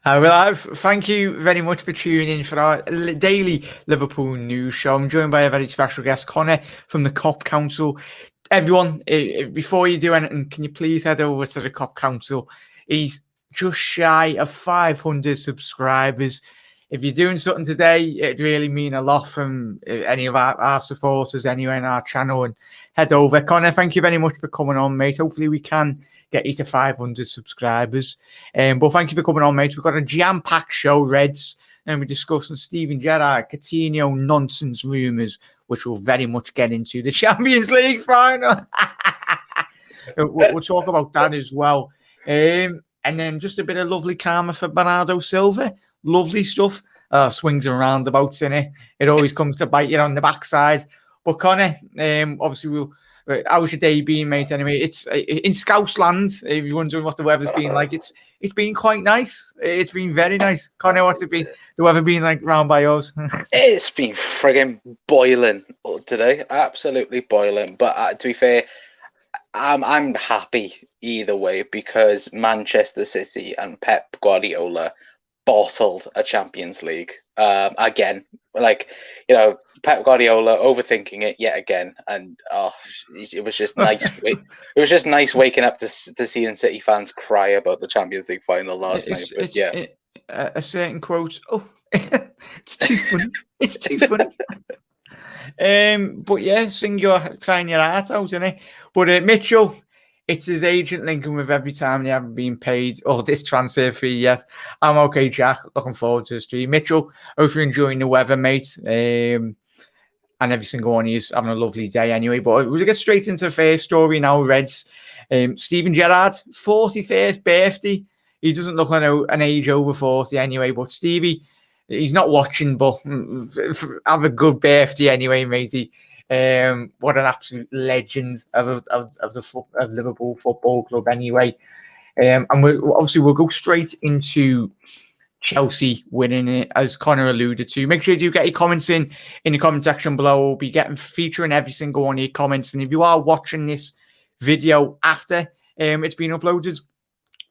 Thank you very much for tuning in for our daily Liverpool news show. I'm joined by a very special guest, Connor from the Cop Council. Everyone, before you do anything, can you please head over to the Cop Council? He's just shy of 500 subscribers. If you're doing something today, it'd really mean a lot from any of our supporters anywhere in our channel. And head over. Connor, thank you very much for coming on, mate. Hopefully we can get you to 500 subscribers. But thank you for coming on, mate. We've got a jam-packed show, Reds, and we're discussing Steven Gerrard, Coutinho nonsense rumours, which we'll very much get into. The Champions League final. We'll talk about that as well. And then just a bit of lovely karma for Bernardo Silva. Lovely stuff. Swings and roundabouts in it. It always comes to bite you on the backside. But Connor, obviously how's your day been, mate? Anyway, it's in Scouse land. If you're wondering what the weather's been like, it's been quite nice. It's been very nice. Connor, what's it been? The weather been like round by yours? It's been frigging boiling today, absolutely boiling. But to be fair, I'm happy either way because Manchester City and Pep Guardiola bottled a Champions League again. Like, Pep Guardiola overthinking it yet again, and it was just nice. It was just nice waking up to seeing City fans cry about the Champions League final last night. But a certain quote. Oh, it's too funny. It's too funny. But yeah, crying your heart out, innit? But Mitchell, it's his agent linking with every time they haven't been paid or this transfer fee yet. I'm okay, Jack. Looking forward to the stream. Mitchell, hope you're enjoying the weather, mate. And every single one of you is having a lovely day anyway. But we'll get straight into the first story now, Reds. Steven Gerrard, 41st birthday. He doesn't look like an age over 40 anyway. But Stevie, he's not watching, but have a good birthday anyway, matey. What an absolute legend of Liverpool Football Club anyway. And we'll go straight into Chelsea winning it, as Connor alluded to. Make sure you do get your comments in the comment section below. We'll be featuring every single one of your comments. And if you are watching this video after it's been uploaded,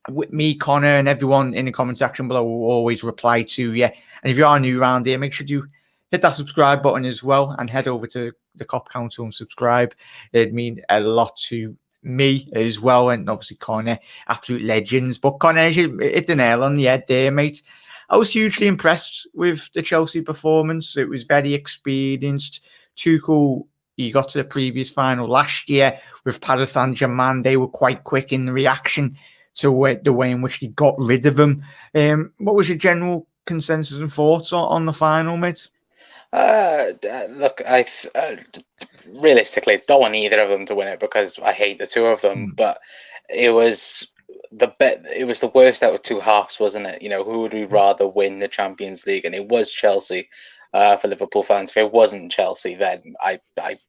with me, Connor, and everyone in the comment section below will always reply to you. And if you are new around here, make sure you hit that subscribe button as well and head over to the Cop Council and subscribe. It'd mean a lot to me as well, and obviously Connor, absolute legends. But Connor, you hit the nail on the head there, mate. I was hugely impressed with the Chelsea performance. It was very experienced. Tuchel, he got to the previous final last year with Paris Saint-Germain. They were quite quick in the reaction to the way in which he got rid of them. What was your general consensus and thoughts on the final, mate? Look, I realistically don't want either of them to win it because I hate the two of them. But it was the worst out of two halves, wasn't it? Who would we rather win the Champions League? And it was Chelsea. For Liverpool fans, if it wasn't Chelsea, then I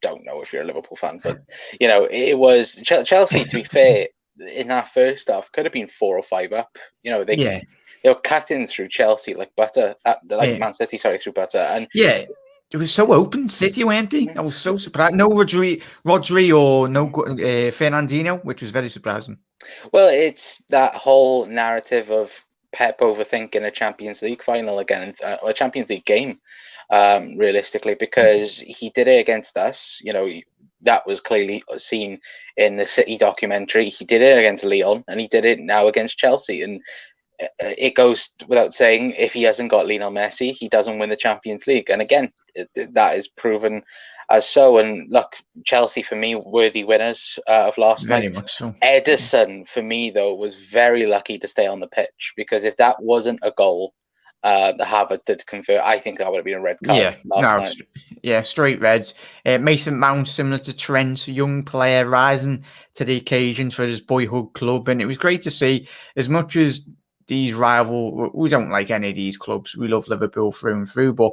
don't know if you're a Liverpool fan. But it was Chelsea. To be fair, in that first half, could have been 4 or 5 up. They were cutting through Chelsea like butter, Man City, through butter. And it was so open. City were empty. I was so surprised. No Rodri or no Fernandinho, which was very surprising. Well, it's that whole narrative of Pep overthinking a Champions League final again, a Champions League game, realistically, because he did it against us. That was clearly seen in the City documentary. He did it against Lyon, and he did it now against Chelsea. And it goes without saying, if he hasn't got Lionel Messi, he doesn't win the Champions League. And again, that is proven as so. And look, Chelsea, for me, worthy winners of last night. Very much so. Ederson, for me, though, was very lucky to stay on the pitch, because if that wasn't a goal, the Havertz did convert, I think that would have been a red card last night. Yeah, straight reds. Mason Mount, similar to Trent, a young player rising to the occasion for his boyhood club. And it was great to see, as much as these we don't like any of these clubs. We love Liverpool through and through, but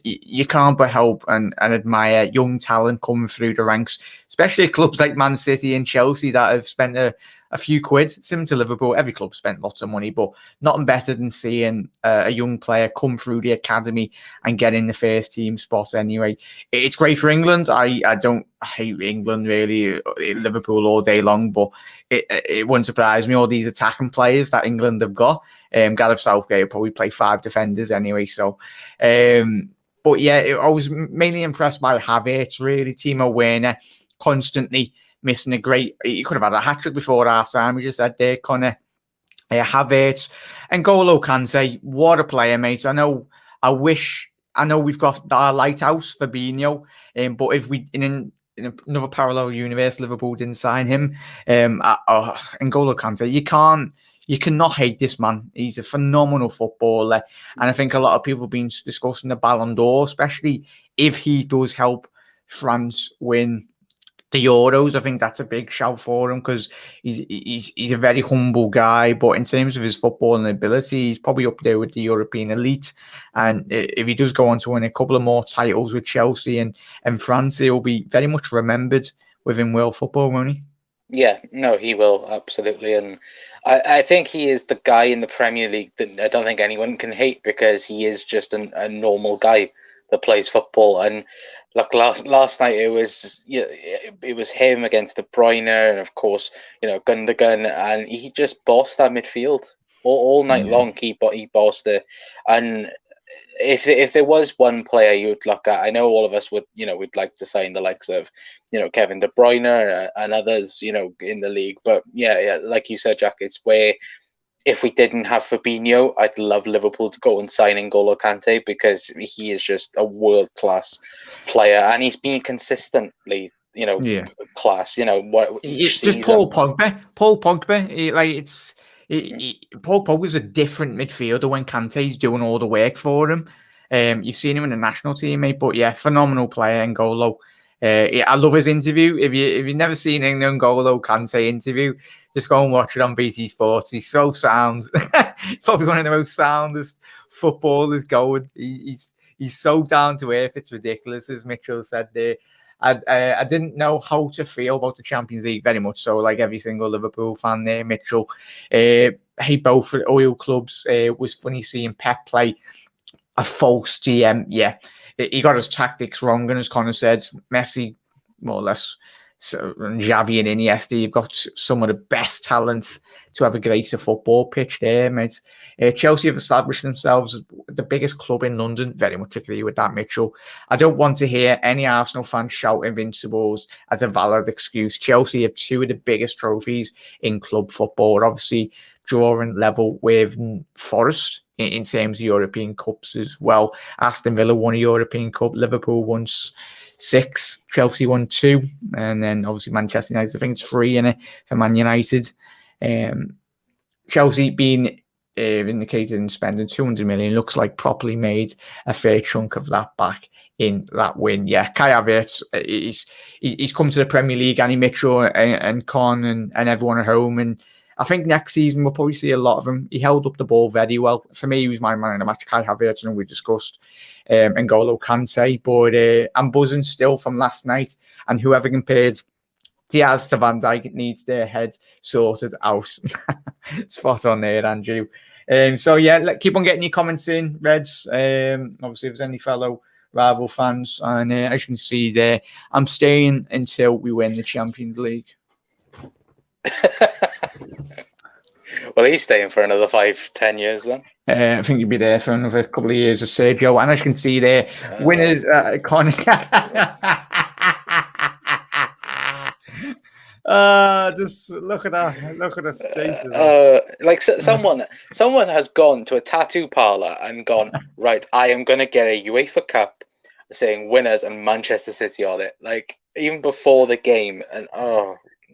you can't but help and admire young talent coming through the ranks, especially clubs like Man City and Chelsea that have spent a few quid, similar to Liverpool. Every club spent lots of money, but nothing better than seeing a young player come through the academy and get in the first team spot anyway. It's great for England. I hate England, really, Liverpool all day long, but it wouldn't surprise me, all these attacking players that England have got. Gareth Southgate will probably play 5 defenders anyway. So, but yeah, I was mainly impressed by Havertz, really. Timo Werner constantly missing a great... He could have had a hat-trick before half-time. We just said there, Connor. Havertz and N'Golo Kante, what a player, mate. I know we've got our lighthouse, Fabinho, but if we in another parallel universe, Liverpool didn't sign him. N'Golo Kante, you cannot hate this man. He's a phenomenal footballer, and I think a lot of people have been discussing the Ballon d'Or, especially if he does help France win the Euros. I think that's a big shout for him because he's a very humble guy, but in terms of his footballing ability, he's probably up there with the European elite. And if he does go on to win a couple of more titles with Chelsea and France, he'll be very much remembered within world football, won't he? Yeah, no, he will, absolutely. And I think he is the guy in the Premier League that I don't think anyone can hate, because he is just a normal guy that plays football. And look, last night it was him against De Bruyne, and of course, Gundogan, and he just bossed that midfield all night long. He bossed it. And if there was one player you would look at, I know all of us would, we'd like to sign the likes of, Kevin De Bruyne and others, in the league. But yeah, like you said, Jack, it's where, if we didn't have Fabinho, I'd love Liverpool to go and sign N'Golo Kante, because he is just a world-class player, and he's been consistently, class. It's just Paul Pogba. Paul Pogba, Paul Pogba's a different midfielder when Kante's doing all the work for him. You've seen him in the national team, mate, but yeah, phenomenal player, N'Golo. I love his interview. If you've never seen an N'Golo Kante interview, just go and watch it on BT Sports. He's so sound. Probably one of the most soundest footballers going. He's so down to earth. It's ridiculous, as Mitchell said there. I didn't know how to feel about the Champions League very much. So, like every single Liverpool fan there, Mitchell, hate both oil clubs. It was funny seeing Pep play a false GM. Yeah, he got his tactics wrong, and as Connor said, Messi, more or less, so Xavi and Iniesta, you've got some of the best talents to have a greater football pitch there, mate. Chelsea have established themselves as the biggest club in London. Very much agree with that, Mitchell. I don't want to hear any Arsenal fans shout Invincibles as a valid excuse. Chelsea have 2 of the biggest trophies in club football. Obviously, drawing level with Forest in terms of European Cups as well. Aston Villa won a European Cup. Liverpool won 6, Chelsea won 2, and then obviously Manchester United, I think it's 3 in it for Man United. Chelsea being indicated in spending 200 million, looks like properly made a fair chunk of that back in that win. Yeah, Kai Havertz, he's come to the Premier League, Annie Mitchell and Con and everyone at home, and I think next season we'll probably see a lot of him. He held up the ball very well. For me, he was my man in the match. Kai Havertz, and we discussed N'Golo Kante, but I'm buzzing still from last night, and whoever compared Diaz to Van Dijk needs their head sorted out. Spot on there, Andrew. So yeah, keep on getting your comments in, Reds. Obviously, if there's any fellow rival fans, and as you can see there, I'm staying until we win the Champions League. Well, he's staying for another 5-10 years then. I think you'll be there for another couple of years of Sergio. And as you can see there, winners, Conor. Just look at that. Look at the status. Someone has gone to a tattoo parlor and gone, right, I am going to get a UEFA Cup saying winners and Manchester City on it. Like, even before the game. And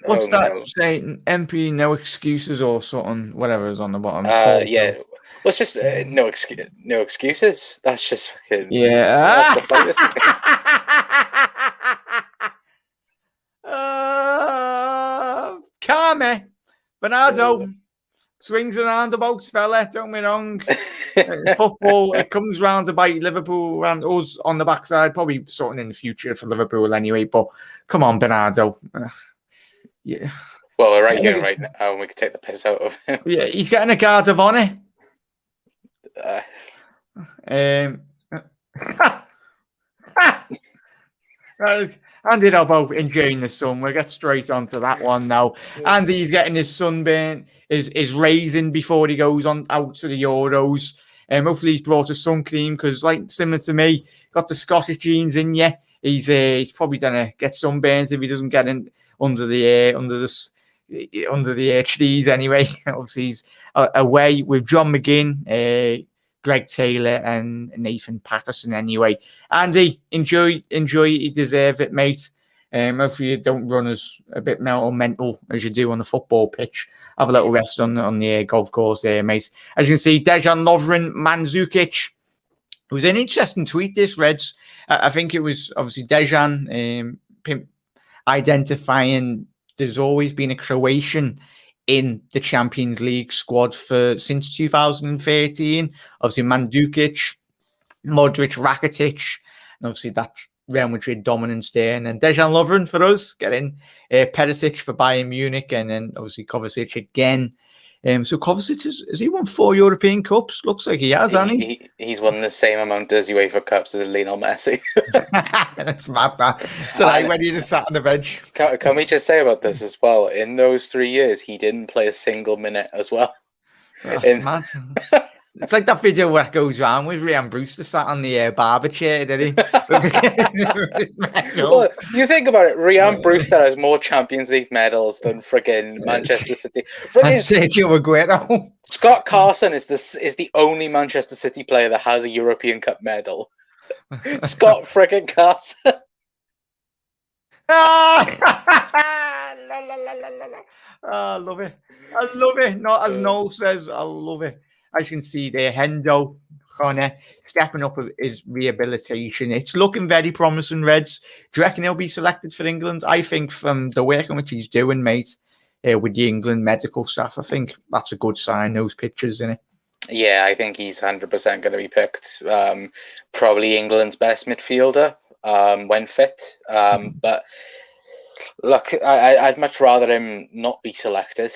what's that saying? MP, no excuses or something, whatever is on the bottom. Yeah. Well, it's just no excuses. That's just fucking... Yeah. Carme, Bernardo, swings and roundabouts, fella. Don't be wrong. Football, it comes round to bite Liverpool and us on the backside. Probably something in the future for Liverpool anyway. But come on, Bernardo. Yeah. Well, we're right here right now, and we can take the piss out of him. Yeah, he's getting a guard of honour. Andy, how about enjoying the sun? We'll get straight onto that one now. Andy's getting his sunburn, is raising before he goes on out to the Euros. Hopefully he's brought a sun cream because, like, similar to me, got the Scottish genes in you. He's probably gonna get sunburns if he doesn't get in under the trees anyway. Obviously, he's away with John McGinn, Greg Taylor, and Nathan Patterson anyway. Andy, enjoy. You deserve it, mate. Hopefully you don't run as a bit mental as you do on the football pitch. Have a little rest on the golf course there, mate. As you can see, Dejan Lovren Mandzukic. It was an interesting tweet, this, Reds. I think it was obviously Dejan identifying there's always been a Croatian in the Champions League squad since 2013. Obviously, Mandzukic, Modric, Rakitic, and obviously that Real Madrid dominance there. And then Dejan Lovren for us, getting Perisic for Bayern Munich, and then obviously Kovacic again. So Kovacic, has he won 4 European Cups? Looks like he has, hasn't he? He's won the same amount as UEFA Cups as Lionel Messi. That's mad, that. Tonight when he just sat on the bench. Can we just say about this as well? In those 3 years, he didn't play a single minute as well. That's mad. It's like that video where it goes around with Ryan Brewster sat on the barber chair, did he? Well, you think about it, Ryan Brewster has more Champions League medals than friggin' Manchester City. Sergio Aguero. Scott Carson is the only Manchester City player that has a European Cup medal. Scott friggin' Carson. I love it. I love it. Not as Noel says, I love it. As you can see there, Hendo, Connor, stepping up his rehabilitation. It's looking very promising, Reds. Do you reckon he'll be selected for England? I think from the work in which he's doing, mate, with the England medical staff, I think that's a good sign, those pictures, isn't it? Yeah, I think he's 100% going to be picked. Probably England's best midfielder when fit. But look, I'd much rather him not be selected.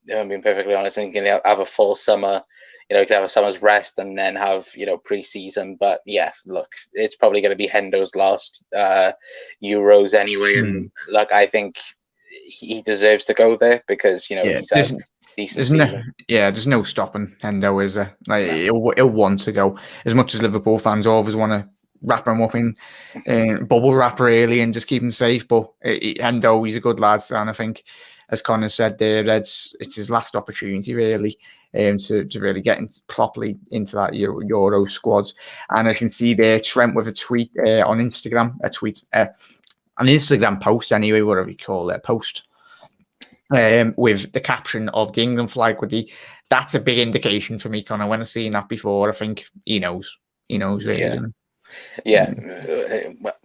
If I'm being perfectly honest, and he can have a full summer, he can have a summer's rest and then have, pre-season. But yeah, look, it's probably going to be Hendo's last Euros anyway. And look, I think he deserves to go there because, he's had decent season. There's no stopping Hendo, is there? Like, he'll want to go. As much as Liverpool fans always want to wrap him up in bubble wrap, really, and just keep him safe. But Hendo, he's a good lad, and I think, as Connor said there, it's his last opportunity, really, to really get properly into that Euro squad. And I can see there Trent with a tweet on Instagram, an Instagram post anyway, whatever you call it, post, with the caption of the England flag that's a big indication for me, Connor. When I've seen that before, I think he knows really. Yeah,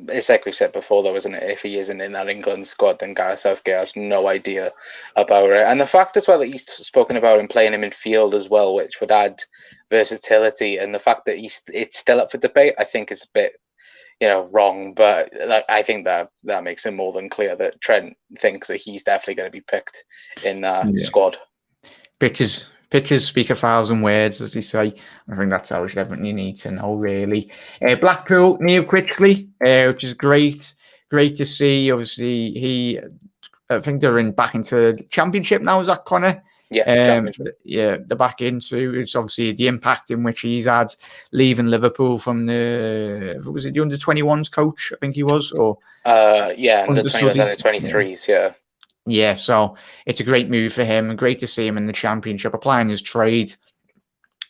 it's like we said before, though, isn't it? If he isn't in that England squad, then Gareth Southgate has no idea about it. And the fact as well that he's spoken about him playing him in field as well, which would add versatility, and the fact that it's still up for debate, I think is a bit, wrong. But I think that makes it more than clear that Trent thinks that he's definitely going to be picked in that squad. Pictures speak 1,000 words, as they say. I think that's everything you need to know, really. Blackpool, Neil quickly, which is great. Great to see. Obviously, I think they're back into the Championship now, is that, Connor? Yeah, they're back into. It's obviously the impact in which he's had leaving Liverpool from was it the under-21s coach, I think he was? Or under-21s, under-23s, yeah. Yeah, so it's a great move for him, and great to see him in the Championship applying his trade.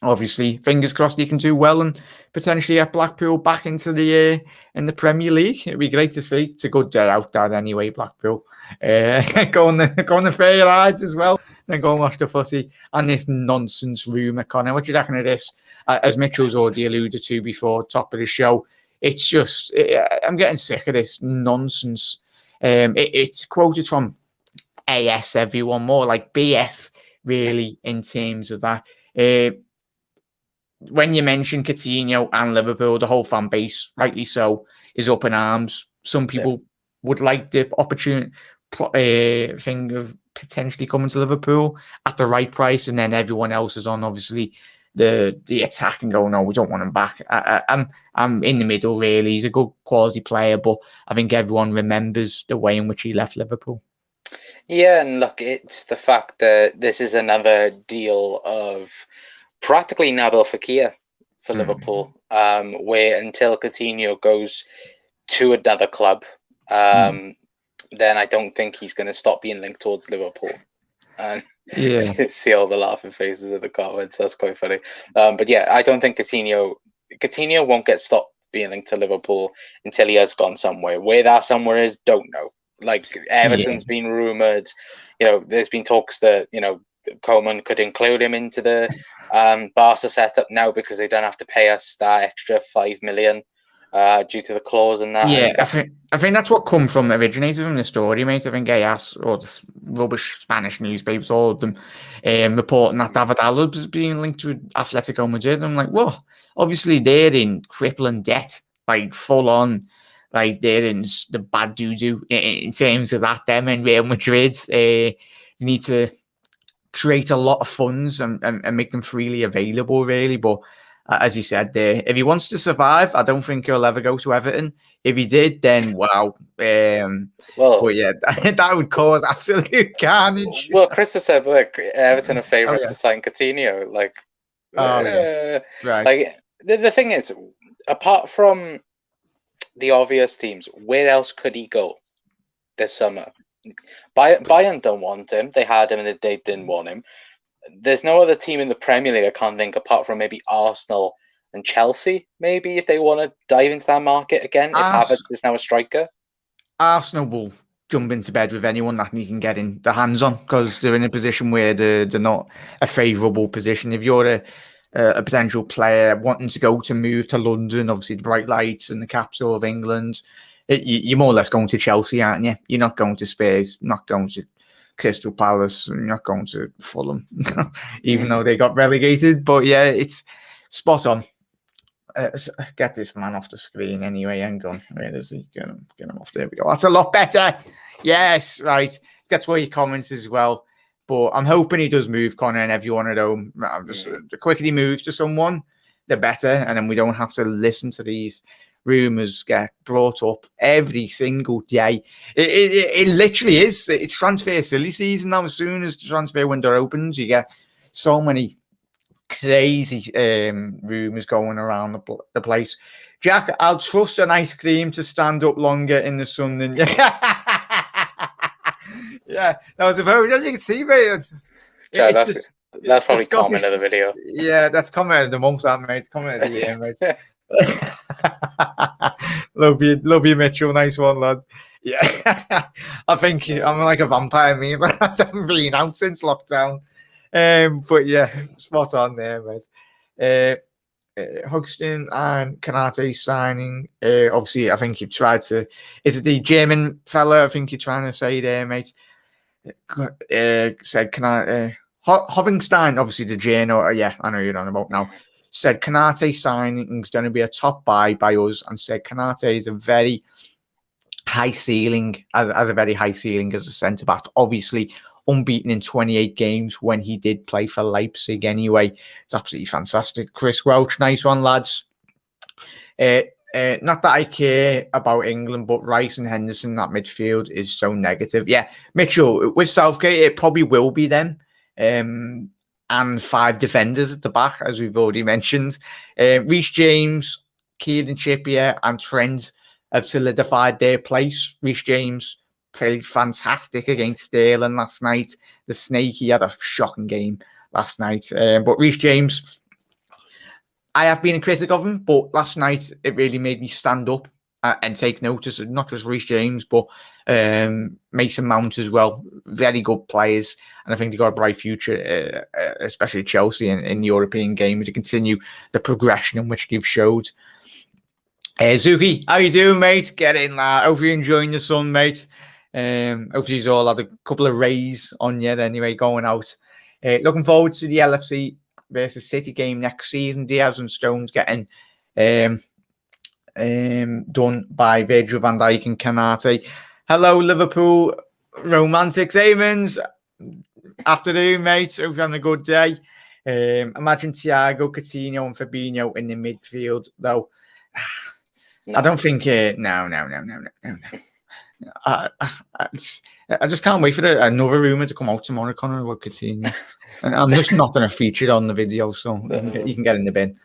Obviously, fingers crossed he can do well and potentially get Blackpool back into the in the Premier League. It'd be great to see. It's a good day out there anyway, Blackpool. Go on the fair rides as well, then go and watch the footy. And this nonsense rumour, Connor, what do you reckon of this? As Mitchell's already alluded to before, top of the show, it's just, I'm getting sick of this nonsense. It's quoted from AS, everyone, more like BS, really, in terms of that. When you mention Coutinho and Liverpool, the whole fan base, rightly so, is up in arms. Some people would like the opportunity thing of potentially coming to Liverpool at the right price, and then everyone else is on, obviously, the attack and go, no, we don't want him back. I'm in the middle, really. He's a good quality player, but I think everyone remembers the way in which he left Liverpool. Yeah, and look, it's the fact that this is another deal of practically Nabil Fekir for Liverpool, where until Coutinho goes to another club, then I don't think he's going to stop being linked towards Liverpool. And see all the laughing faces in the comments. That's quite funny. But yeah, I don't think Coutinho won't get stopped being linked to Liverpool until he has gone somewhere. Where that somewhere is, don't know. Like Everton's been rumoured. There's been talks that Coleman could include him into the Barca setup now because they don't have to pay us that extra $5 million due to the clause in that. Yeah, I think that's what come from originated from the story, mate. I think AS or the rubbish Spanish newspapers, all of them, reporting that David Alaba is being linked to Atletico Madrid. And I'm like, well, obviously they're in crippling debt, like full on. Like they're in the bad doo-doo in terms of that. Them and Real Madrid, need to create a lot of funds and make them freely available, really. But as you said there, if he wants to survive, I don't think he'll ever go to Everton. If he did, then wow. But yeah, that would cause absolute carnage. Well, Chris has said, look, Everton are favourites to sign Coutinho. Like, right. Like the thing is, apart from the obvious teams, where else could he go this summer? Bayern don't want him. They had him and they didn't want him. There's no other team in the Premier League I can't think apart from maybe Arsenal and Chelsea, maybe, if they want to dive into that market again, if Havertz is now a striker. Arsenal will jump into bed with anyone that he can get in the hands on because they're in a position where they're not a favourable position. If you're a potential player wanting to move to London, obviously the bright lights and the capital of England, you're more or less going to Chelsea, aren't you? You're not going to Spurs, not going to Crystal Palace, you're not going to Fulham, even though they got relegated. But yeah, it's spot on. Get this man off the screen anyway. Hang on. Where is he? Get him off. There we go. That's a lot better. Yes, right. That's where your comments as well. But I'm hoping he does move, Connor, and everyone at home. The quicker he moves to someone, the better. And then we don't have to listen to these rumours get brought up every single day. It literally is. It's transfer silly season now. As soon as the transfer window opens, you get so many crazy rumours going around the place. Jack, I'll trust an ice cream to stand up longer in the sun than you. Yeah, that was a very, as you can see, mate. That's probably comment of the video. Yeah, that's comment of the month, that, mate. Comment of the year, mate. love you, Mitchell. Nice one, lad. Yeah, I think I'm like a vampire. I haven't been out since lockdown. But yeah, spot on there, mate. Hogston and Kanate signing. Obviously, I think you've tried to. Is it the German fella? I think you're trying to say there, mate. Said Kanate. Hovenstein, obviously the Geno. Yeah, I know you're on about now. Said Kanate signing is going to be a top buy by us, and said Kanate is a very high ceiling, as a very high ceiling as a centre back. Obviously, unbeaten in 28 games when he did play for Leipzig anyway. It's absolutely fantastic. Chris Welch, nice one, lads. Not that I care about England, but Rice and Henderson, that midfield is so negative. Yeah, Mitchell, with Southgate, it probably will be them. And 5 defenders at the back, as we've already mentioned. Reece James, Kieran Trippier and Trent have solidified their place. Reece James played fantastic against Sterling last night. The Snake, he had a shocking game last night. But Reece James, I have been a critic of him, but last night it really made me stand up and take notice of not just Reece James, but Mason Mount as well. Very good players. And I think they've got a bright future, especially Chelsea in the European game, to continue the progression in which they've showed. Zuki, how you doing, mate? Get in there. Hope you're enjoying the sun, mate. Hopefully you've all had a couple of rays on you anyway going out. Looking forward to the LFC versus City game next season. Diaz and Stones getting done by Virgil van Dijk and Kanate. Hello, Liverpool romantics. Amens. Afternoon, mate. Hope you're having a good day. Imagine Thiago, Coutinho, and Fabinho in the midfield, though. No. I don't think. No. I just can't wait for another rumor to come out tomorrow, Connor, about Coutinho. I'm just not going to feature it on the video, so you can get in the bin.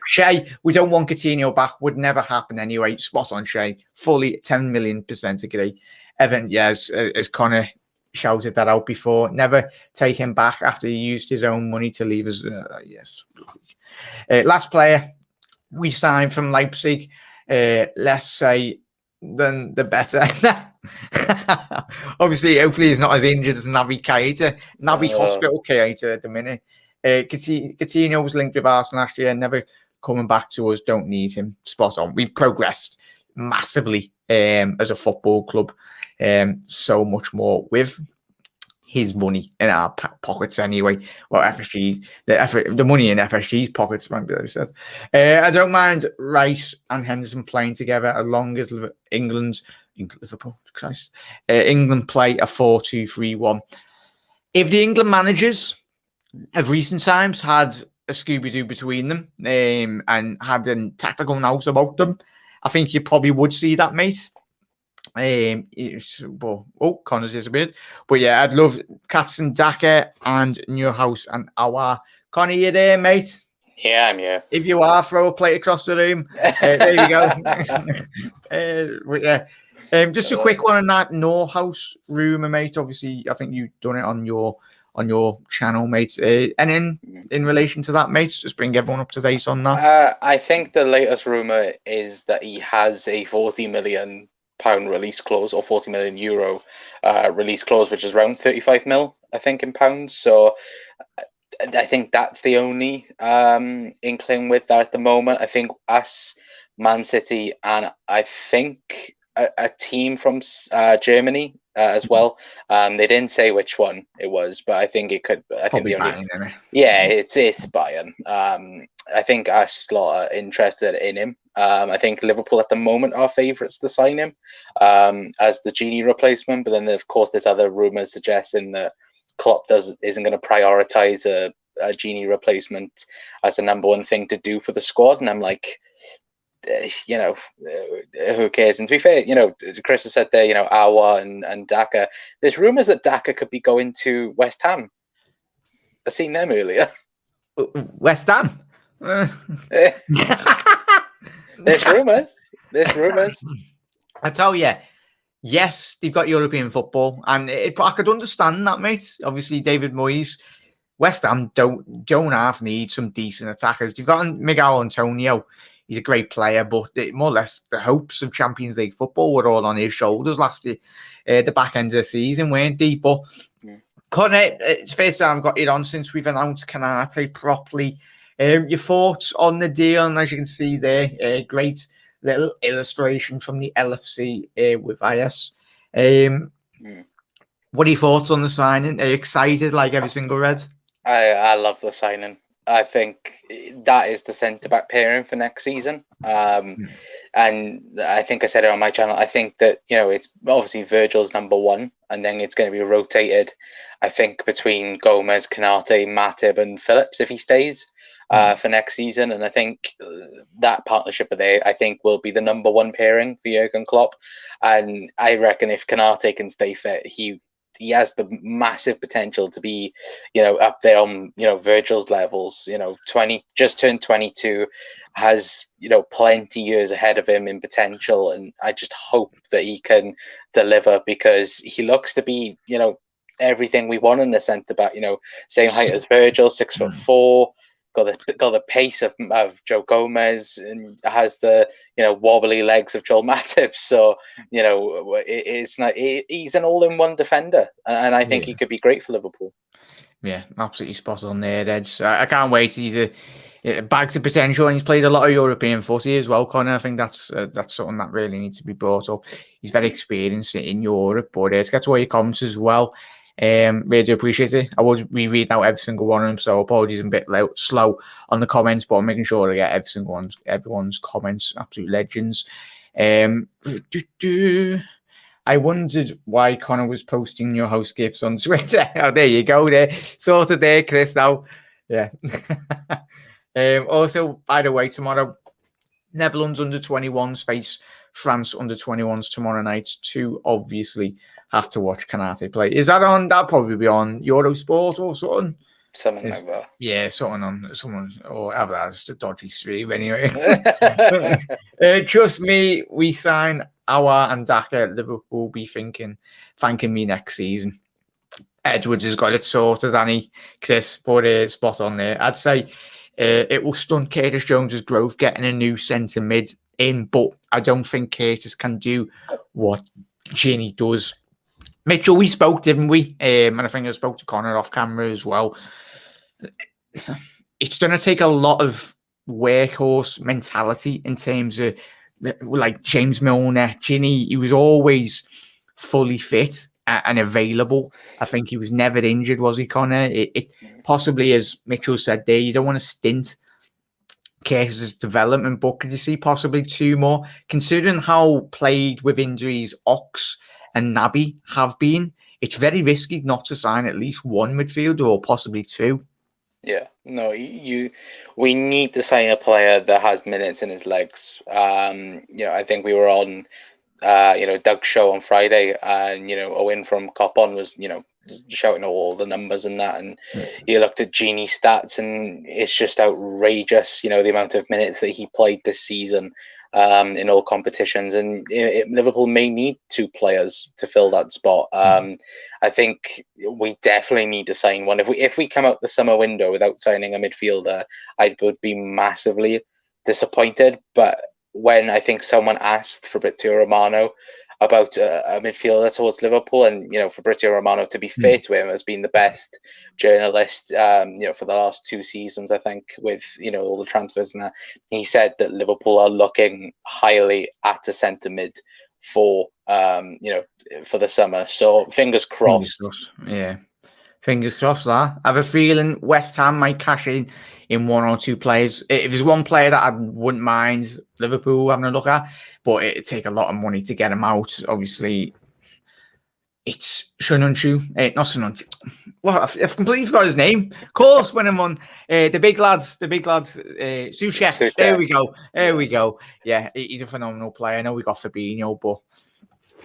Shay, we don't want Coutinho back. Would never happen anyway. Spot on, Shay. Fully 10 million% agree. Evan, yes, as Connor shouted that out before. Never take him back after he used his own money to leave us. Yes. Last player we signed from Leipzig. Less say than the better. Obviously, hopefully he's not as injured as Naby Keita. Naby Hospital Keita at the minute. Coutinho was linked with Arsenal last year, never coming back to us. Don't need him. Spot on. We've progressed massively as a football club. So much more with his money in our pockets anyway. Well, FSG, the money in FSG's pockets, might be better said. I don't mind Rice and Henderson playing together as long as England play a 4-2-3-1. If the England managers of recent times had a Scooby-Doo between them and had a tactical nous about them, I think you probably would see that, mate. Connor's disappeared. But yeah, I'd love Katz and Daka and Newhouse and Aouar. Connor, you there, mate? Yeah, I'm here. If you are, throw a plate across the room. There you go. But yeah, just a quick one on that Newhouse rumour, mate. Obviously, I think you've done it on your channel, mate. And in relation to that, mate, just bring everyone up to date on that. I think the latest rumour is that he has a £40 million release clause, or €40 million release clause, which is around 35 mil, I think, in pounds. So I think that's the only inkling with that at the moment. I think us, Man City, and I think a team from Germany as well. They didn't say which one it was, but I think it could. I Probably think the Bayern, only. Yeah, it's Bayern. I think us lot are interested in him. I think Liverpool at the moment are favourites to sign him as the Genie replacement. But then, of course, there's other rumours suggesting that Klopp isn't going to prioritise a Genie replacement as the number one thing to do for the squad. And I'm like, who cares? And to be fair, Chris has said there, Aouar and Daka. There's rumours that Daka could be going to West Ham. I've seen them earlier. West Ham? There's rumours. I tell you, yes, they've got European football, and I could understand that, mate. Obviously, David Moyes, West Ham don't half need some decent attackers. You've got Miguel Antonio. He's a great player, but more or less the hopes of Champions League football were all on his shoulders last year, the back end of the season, weren't they? But Connor, it's the first time I've got it on since we've announced Canate properly. Your thoughts on the deal? And as you can see there, great little illustration from the LFC with IS. What are your thoughts on the signing? Are you excited like every single Red? I love the signing. I think that is the centre-back pairing for next season. And I think I said it on my channel. I think that, it's obviously Virgil's number one, and then it's going to be rotated, I think, between Gomez, Canate, Matip, and Phillips if he stays for next season. And I think that partnership there, I think, will be the number one pairing for Jurgen Klopp. And I reckon if Canate can stay fit, he has the massive potential to be, up there on, Virgil's levels. 20, just turned 22, has, plenty years ahead of him in potential. And I just hope that he can deliver, because he looks to be, everything we want in the centre back. Same height as Virgil, 6'4". Got the pace of Joe Gomez, and has the wobbly legs of Joel Matip. So it's not. He's an all-in-one defender, and I think he could be great for Liverpool. Yeah, absolutely spot on there, Ed. I can't wait. He's a bags of potential, and he's played a lot of European footy as well, Connor. I think that's something that really needs to be brought up. He's very experienced in Europe, but to get to all your comments as well. Really do appreciate it. I would reread out every single one of them, so apologies, I'm a bit slow on the comments, but I'm making sure I get everyone's comments. Absolute legends. I wondered why Connor was posting your house gifts on Twitter. Oh, there you go, there sorted there, Chris. Now Yeah. Also, by the way, tomorrow, Netherlands under-21s face France under-21s tomorrow night to obviously have to watch Canate play. Is that on? That'll probably be on Eurosport or something. Something like that. Yeah, someone or have that. It's a dodgy stream anyway. Trust me, we sign our and Daka. Liverpool will be thanking me next season. Edwards has got it sorted, Danny, Chris, but spot on there. I'd say it will stunt Curtis Jones's growth getting a new centre mid in, but I don't think Curtis can do what Ginny does. Mitchell, we spoke, didn't we? And I think I spoke to Connor off camera as well. It's going to take a lot of workhorse mentality in terms of like James Milner, Ginny. He was always fully fit and available. I think he was never injured, was he, Connor? It possibly, as Mitchell said there, you don't want to stint Curtis's development, but could you see possibly two more? Considering how plagued with injuries Ox and Naby have been, it's very risky not to sign at least one midfielder or possibly two. Yeah, no, we need to sign a player that has minutes in his legs. I think we were on Doug's show on Friday, and Owen from Cop On was shouting all the numbers and that, and you looked at Genie's stats and it's just outrageous, the amount of minutes that he played this season in all competitions, and Liverpool may need two players to fill that spot. I think we definitely need to sign one. If we come out the summer window without signing a midfielder, I would be massively disappointed. But when I think someone asked Fabrizio Romano about a midfielder towards Liverpool, and Fabrizio Romano, to be fair to him, has been the best journalist for the last 2 seasons, I think, with all the transfers and that. He said that Liverpool are looking highly at a centre mid for for the summer. So fingers crossed. Yeah, fingers crossed. That I have a feeling West Ham might cash in one or two players. If there's one player that I wouldn't mind Liverpool having a look at, but it'd take a lot of money to get him out. Obviously, it's Shununchu. Not Shununchu. Well, I've completely forgot his name. Of course, when I'm on the big lads, Souček. There we go. Yeah, he's a phenomenal player. I know we got Fabinho, but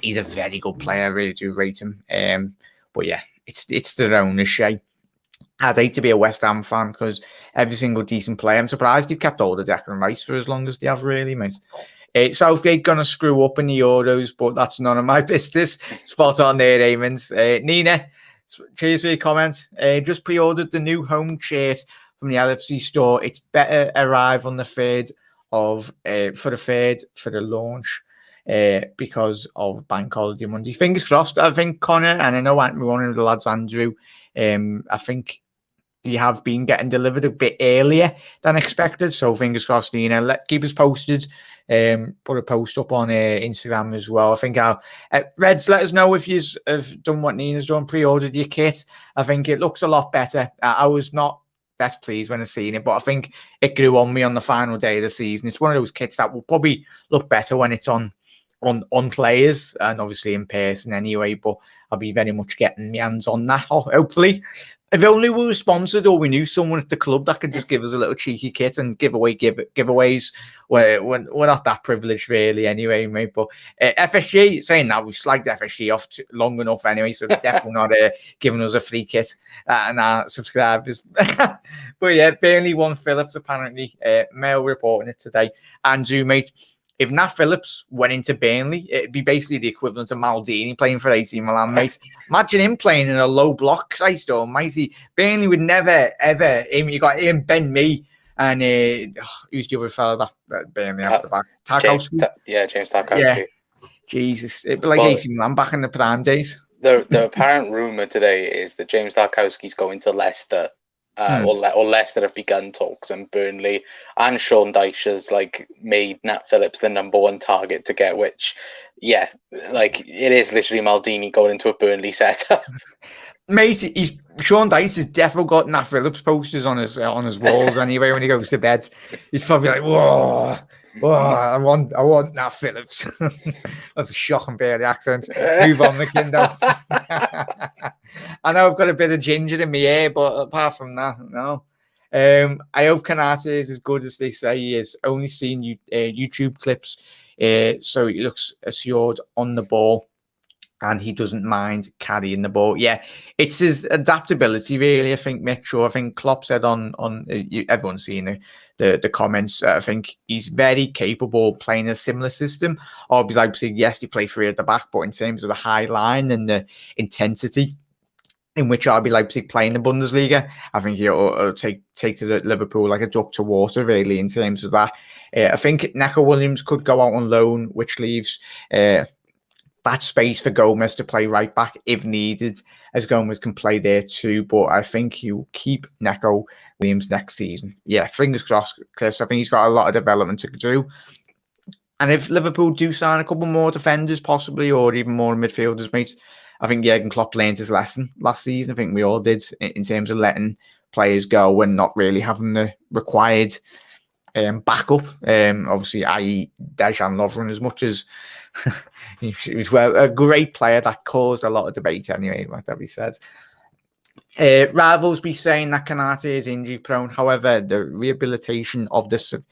he's a very good player. I really do rate him. But yeah, it's their own issue. I'd hate to be a West Ham fan because every single decent player. I'm surprised you've kept all the Declan Rice for as long as they have, really, mate. Southgate going to screw up in the Euros, but that's none of my business. Spot on there, Eamons. Nina, cheers for your comments. Just pre-ordered the new home shirt from the LFC store. It's better arrive on the 3rd for the launch because of Bank Holiday Monday. Fingers crossed. I think Connor, and I know one of the lads, Andrew, I think they have been getting delivered a bit earlier than expected. So fingers crossed, Nina. Keep us posted. Put a post up on Instagram as well. I think Reds, let us know if you've done what Nina's done, pre-ordered your kit. I think it looks a lot better. I was not best pleased when I seen it, but I think it grew on me on the final day of the season. It's one of those kits that will probably look better when it's on players and obviously in person anyway, but I'll be very much getting my hands on that, hopefully. If only we were sponsored or we knew someone at the club that could just give us a little cheeky kit and giveaways. We're not that privileged really anyway, mate. But FSG, saying that, we've slagged FSG off long enough anyway, so they're definitely not giving us a free kit and our subscribers. But yeah, Burnley won Phillips apparently. Mail reporting it today. Andrew, mate, if Nat Phillips went into Burnley, it'd be basically the equivalent of Maldini playing for AC Milan, mate. Imagine him playing in a low block, Christ almighty. Burnley would never, ever... You got him, Ben Mee, and who's the other fella that Burnley have at the back? Tarkowski? James Tarkowski. Yeah. Jesus. It'd be like AC Milan back in the prime days. The apparent rumour today is that James Tarkowski's going to Leicester. Or Leicester have begun talks, and Burnley and Sean Dyche has made Nat Phillips the number one target to get, which it is literally Maldini going into a Burnley setup. Mate, Sean Dyche has definitely got Nat Phillips posters on his walls anyway when he goes to bed. He's probably like, whoa, I want Nat Phillips. That's a shocking bit of the accent. Move on, McKindo. I know I've got a bit of ginger in my hair, but apart from that, no. I hope Kanata is as good as they say he is. Only seen YouTube clips, so he looks assured on the ball, and he doesn't mind carrying the ball. Yeah, it's his adaptability, really. I think Mitchell. I think Klopp said on everyone's seen the comments. I think he's very capable of playing a similar system. Obviously, yes, he play three at the back, but in terms of the high line and the intensity in which RB Leipzig play in the Bundesliga, I think he'll take to the Liverpool like a duck to water, really, in terms of that. I think Neco Williams could go out on loan, which leaves that space for Gomez to play right back if needed, as Gomez can play there too. But I think he'll keep Neco Williams next season. Yeah, fingers crossed, Chris. I think he's got a lot of development to do. And if Liverpool do sign a couple more defenders, possibly, or even more midfielders, mate, I think Jurgen Klopp learned his lesson last season. I think we all did, in terms of letting players go and not really having the required backup. Obviously, i.e. Dejan Lovren, as much as he was a great player that caused a lot of debate anyway, whatever he says. Rivals be saying that Kanate is injury prone. However, the rehabilitation of the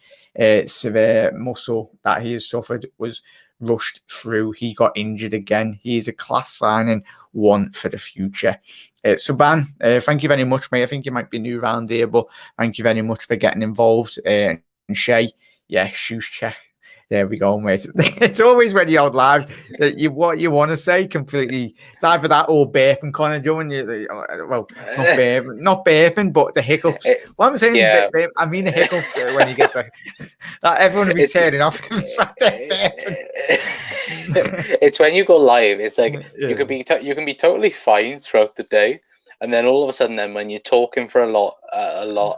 severe muscle that he has suffered was rushed through. He got injured again. He is a class signing, one for the future. Ban, thank you very much, mate. I think you might be new around here, but thank you very much for getting involved. And Shay, yeah, shoes check. There we go, mate. It's always when you're out live that what you want to say completely. It's either that or burping, Connor. Well, not burping, but the hiccups. What I'm saying, Yeah. I mean the hiccups when you get that everyone will be turning off. It's when you go live. It's like you can be totally fine throughout the day, and then all of a sudden, then when you're talking for a lot,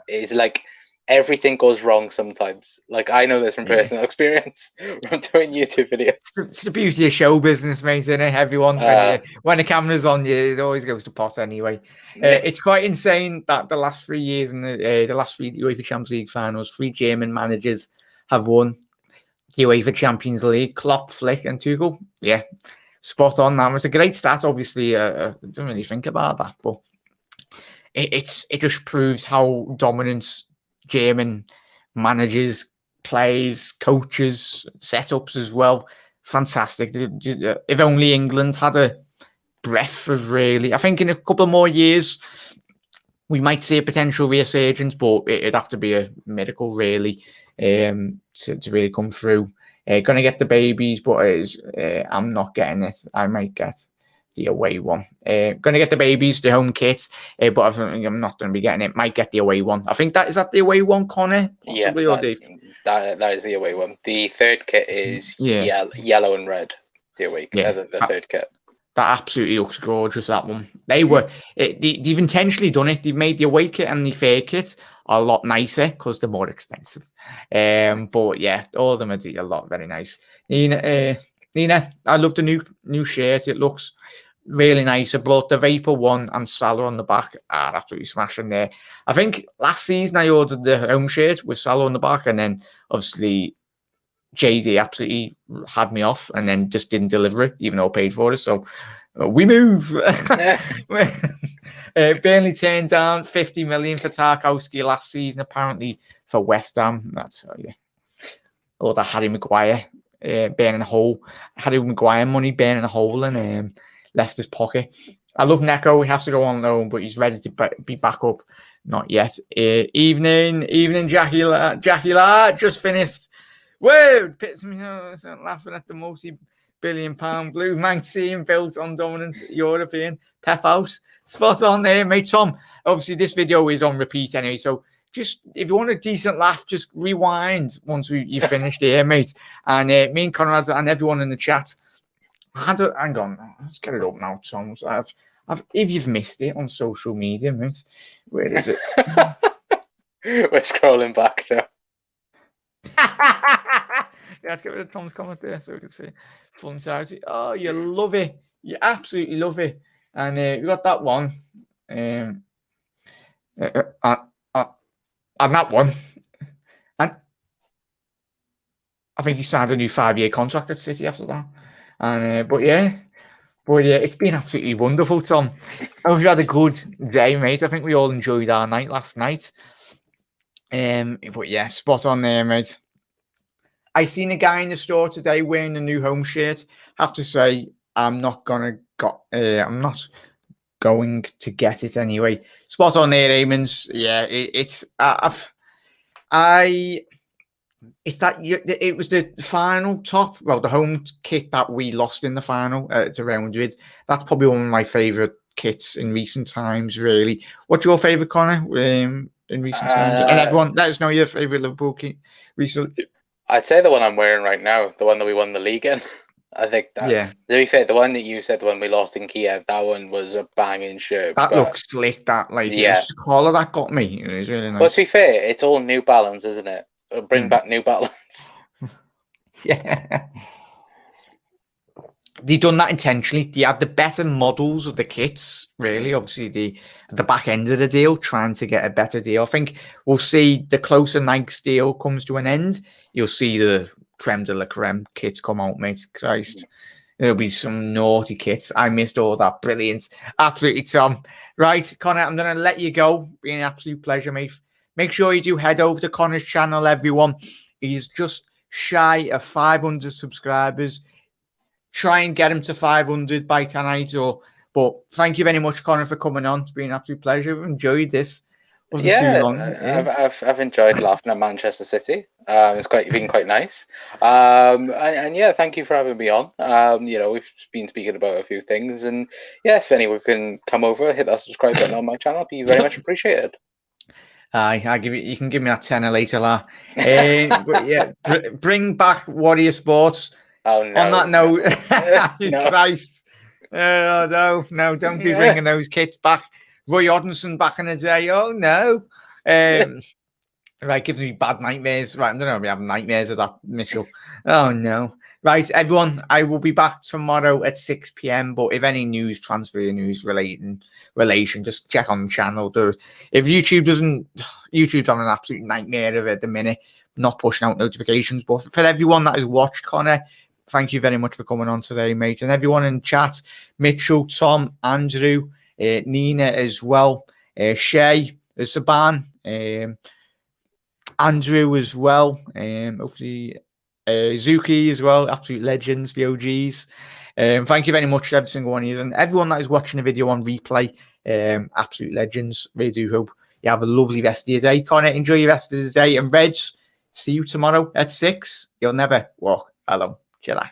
it's like everything goes wrong sometimes. Like, I know this from personal experience from doing YouTube videos. It's the beauty of show business, mate, isn't it? Everyone, when the camera's on you, it always goes to pot anyway. It's quite insane that the last 3 years in the last three UEFA Champions League finals, 3 German managers have won the UEFA Champions League. Klopp, Flick and Tuchel. Yeah, spot on. That was a great stat. Obviously, I don't really think about that, but it just proves how dominant German managers, players, coaches, setups as well. Fantastic. If only England had a breath of really. I think in a couple of more years, we might see a potential resurgence, but it'd have to be a miracle, really, to really come through. Going to get the babies, but I'm not getting it. I might get the away one. Going to get the babies, the home kit, but I think I'm not going to be getting it. Might get the away one. I think is that the away one, Connor? Possibly, that is the away one. The third kit is yellow and red. The away kit, the third kit. That absolutely looks gorgeous, that one. They've intentionally done it. They've made the away kit and the third kit a lot nicer because they're more expensive. But yeah, all of them are a lot very nice. Nina, I love the new shirt. It looks really nice. But the Vapor one and Salah on the back are absolutely smashing there. I think last season I ordered the home shirt with Salah on the back, and then obviously JD absolutely had me off and then just didn't deliver it, even though I paid for it. So we move. Burnley turned down 50 million for Tarkowski last season, apparently for West Ham. That's or the Harry Maguire burning a hole. Harry Maguire money burning a hole in Leicester's pocket. I love Neco. He has to go on loan, but he's ready to be back up. Not yet. Evening, Jackie La just finished. Whoa, pits me laughing at the multi-billion-pound blue magazine built on dominant European Pep House. Spot on there, mate. Tom, obviously this video is on repeat anyway, so just if you want a decent laugh, just rewind once you finished here, mate. And me and Conrad and everyone in the chat. Hang on, let's get it up now, Tom. So if you've missed it on social media, mate, where is it? We're scrolling back now. Yeah, let's get rid of Tom's comment there so we can see fun side. Oh, you love it. You absolutely love it. And we got that one. And that one. And I think he signed a new 5-year contract at City after that. And but yeah, it's been absolutely wonderful, Tom. I hope you had a good day, mate. I think we all enjoyed our night last night. But yeah, spot on there, mate. I seen a guy in the store today wearing a new home shirt. Have to say, I'm not going to get it anyway. Spot on there, Eamons. Yeah, it was the final top. Well, the home kit that we lost in the final to Real Madrid. That's probably one of my favourite kits in recent times. Really, what's your favourite, Connor? In recent times, and everyone, let us know your favourite Liverpool kit recently. I'd say the one I'm wearing right now, the one that we won the league in. I think that. Yeah. To be fair, the one that you said, the one we lost in Kiev, that one was a banging shirt. That looks slick. That yeah, it's the collar that got me. It was really nice. But to be fair, it's all New Balance, isn't it? Bring back New Balance. Yeah. They done that intentionally. They had the better models of the kits, really. Obviously, the back end of the deal, trying to get a better deal. I think we'll see the closer Nike's deal comes to an end, you'll see the creme de la creme kits come out, mate. Christ. There'll be some naughty kits. I missed all that. Brilliant. Absolutely, Tom. Right, Connor, I'm going to let you go. Been an absolute pleasure, mate. Make sure you do head over to Connor's channel, everyone. He's just shy of 500 subscribers. Try and get him to 500 by tonight. But thank you very much, Connor, for coming on. It's been an absolute pleasure. I've enjoyed this. Wasn't too long. I've enjoyed laughing at Manchester City. It's been quite nice. And yeah, thank you for having me on. We've been speaking about a few things, and yeah, if anyone can come over, hit that subscribe button on my channel, it'd be very much appreciated. I give you can give me that tenner later, la. But yeah, bring back Warrior Sports. Oh no! On that note, no. Christ. No, don't be bringing those kits back. Roy Hodgson back in the day. Oh no. Right, gives me bad nightmares. Right, I'm going to be having nightmares of that, Mitchell. Oh no. Right, everyone, I will be back tomorrow at 6 p.m. But if any transfer news relation, just check on the channel. If YouTube's having an absolute nightmare of it at the minute, not pushing out notifications. But for everyone that has watched, Connor, thank you very much for coming on today, mate. And everyone in chat, Mitchell, Tom, Andrew, Nina as well, Shay, Saban, Andrew as well, hopefully Zuki as well, absolute legends, the OGs. Thank you very much to every single one of you, and everyone that is watching the video on replay, absolute legends. Really do hope you have a lovely rest of your day. Connor, enjoy your rest of the day, and Reds, see you tomorrow at 6. You'll never walk alone. Chill out.